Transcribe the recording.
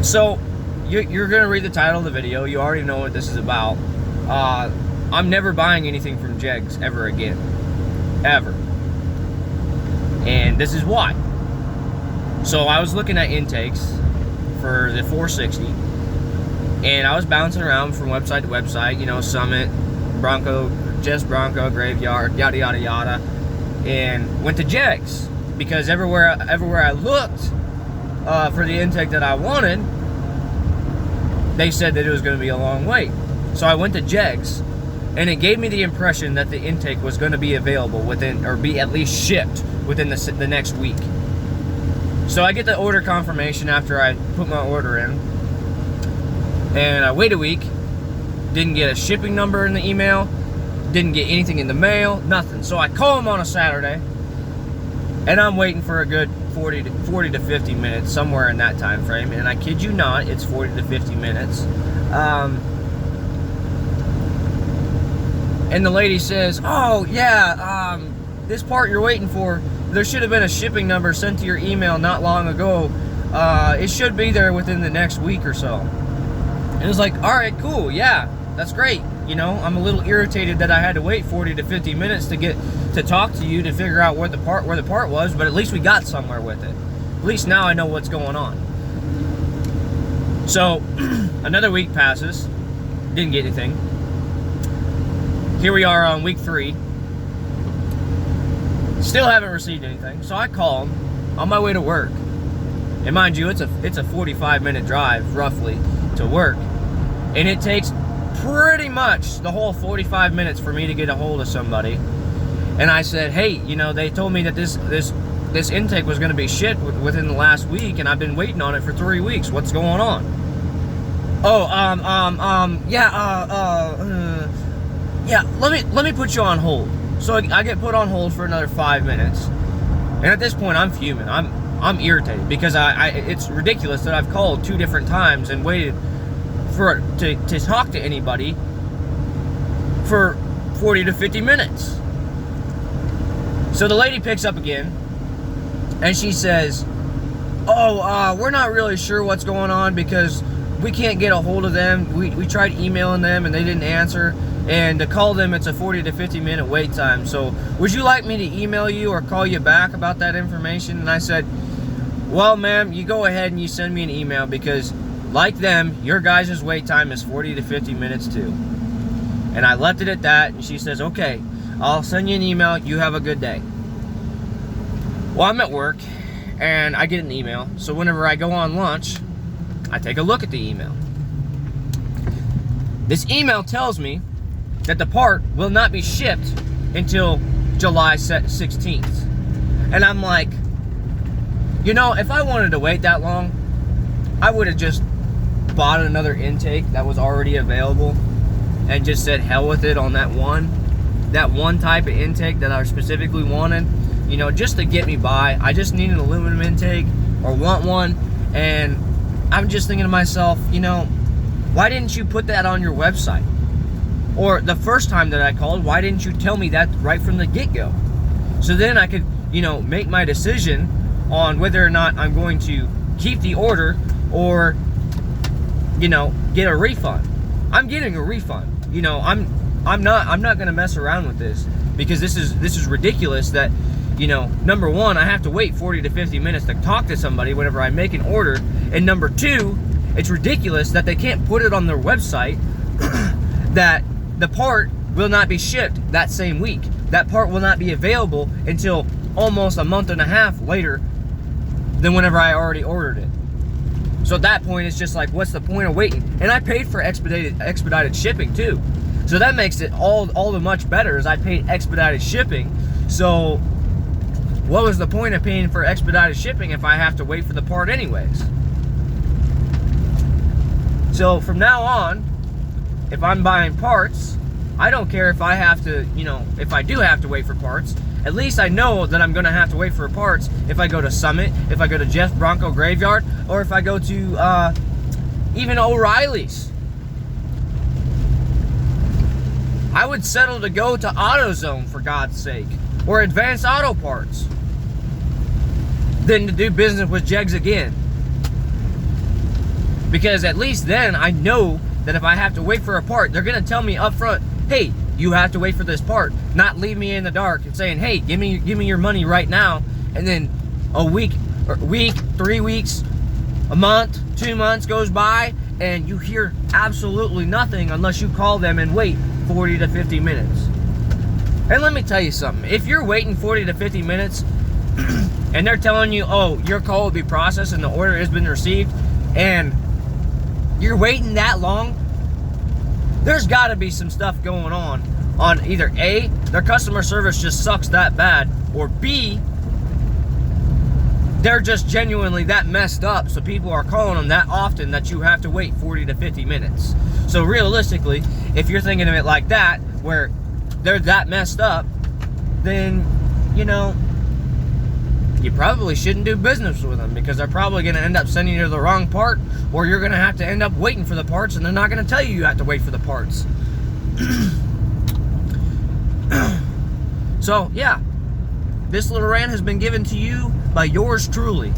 So, you're going to read the title of the video. You already know what this is about. I'm never buying anything from JEGS ever again. Ever. And this is why. So, I was looking at intakes for the 460. And I was bouncing around from website to website. You know, Summit, Bronco, Just Bronco, Graveyard, yada, yada, yada. And went to JEGS. Because everywhere I looked for the intake that I wanted, they said that it was going to be a long wait. So I went to JEGS, and it gave me the impression that the intake was going to be available within, or be at least shipped within the next week. So I get the order confirmation after I put my order in, and I wait a week, didn't get a shipping number in the email, didn't get anything in the mail, nothing. So I call them on a Saturday, and I'm waiting for a good 40 to 50 minutes, somewhere in that time frame. And I kid you not, it's 40 to 50 minutes. And the lady says, oh, yeah, this part you're waiting for, there should have been a shipping number sent to your email not long ago. It should be there within the next week or so. And it was like, all right, cool, yeah, that's great. You know, I'm a little irritated that I had to wait 40 to 50 minutes to get to talk to you to figure out where the part was, but at least we got somewhere with it. At least now I know what's going on. So another week passes, didn't get anything. Here we are on week 3. Still haven't received anything. So I call them on my way to work. And mind you, it's a 45-minute drive roughly to work, and it takes pretty much the whole 45 minutes for me to get a hold of somebody. And I said, hey, you know, they told me that this intake was going to be shipped within the last week, and I've been waiting on it for 3 weeks. What's going on? Oh, yeah, let me put you on hold. So I get put on hold for another 5 minutes. And at this point, I'm fuming. I'm irritated because it's ridiculous that I've called 2 different times and waited to talk to anybody for 40 to 50 minutes. So the lady picks up again, and she says, oh, we're not really sure what's going on because we can't get a hold of them. We tried emailing them and they didn't answer, and to call them it's a 40 to 50 minute wait time. So would you like me to email you or call you back about that information? And I said, well, ma'am, you go ahead and you send me an email, because like them, your guys' wait time is 40 to 50 minutes too. And I left it at that, and she says, okay, I'll send you an email, you have a good day. Well, I'm at work, and I get an email, so whenever I go on lunch, I take a look at the email. This email tells me that the part will not be shipped until July 16th. And I'm like, you know, if I wanted to wait that long, I would have just bought another intake that was already available and just said hell with it on that one type of intake that I specifically wanted, you know, just to get me by. I just need an aluminum intake or want one, and I'm just thinking to myself, you know, why didn't you put that on your website? Or the first time that I called, why didn't you tell me that right from the get-go? So then I could, you know, make my decision on whether or not I'm going to keep the order or, you know, get a refund. I'm getting a refund. You know, I'm not going to mess around with this, because this is ridiculous that, you know, number one, I have to wait 40 to 50 minutes to talk to somebody whenever I make an order, and number two, it's ridiculous that they can't put it on their website that the part will not be shipped that same week. That part will not be available until almost a month and a half later than whenever I already ordered it. So at that point, it's just like, what's the point of waiting? And I paid for expedited shipping too. So that makes it all the much better, as I paid expedited shipping. So what was the point of paying for expedited shipping if I have to wait for the part anyways? So from now on, if I'm buying parts, I don't care if I have to, you know, if I do have to wait for parts. At least I know that I'm going to have to wait for parts if I go to Summit, if I go to Jeff Bronco Graveyard, or if I go to even O'Reilly's. I would settle to go to AutoZone, for God's sake, or Advanced Auto Parts, than to do business with JEGS again. Because at least then I know that if I have to wait for a part, they're going to tell me up front, hey, you have to wait for this part, not leave me in the dark and saying, hey, give me your money right now. And then a week, 3 weeks, a month, 2 months goes by, and you hear absolutely nothing unless you call them and wait 40 to 50 minutes. And let me tell you something. If you're waiting 40 to 50 minutes and they're telling you, oh, your call will be processed and the order has been received, and you're waiting that long, there's got to be some stuff going on either A, their customer service just sucks that bad, or B, they're just genuinely that messed up, so people are calling them that often that you have to wait 40 to 50 minutes. So realistically, if you're thinking of it like that, where they're that messed up, then, you know, you probably shouldn't do business with them, because they're probably going to end up sending you the wrong part, or you're going to have to end up waiting for the parts, and they're not going to tell you you have to wait for the parts. So, yeah, this little rant has been given to you by yours truly.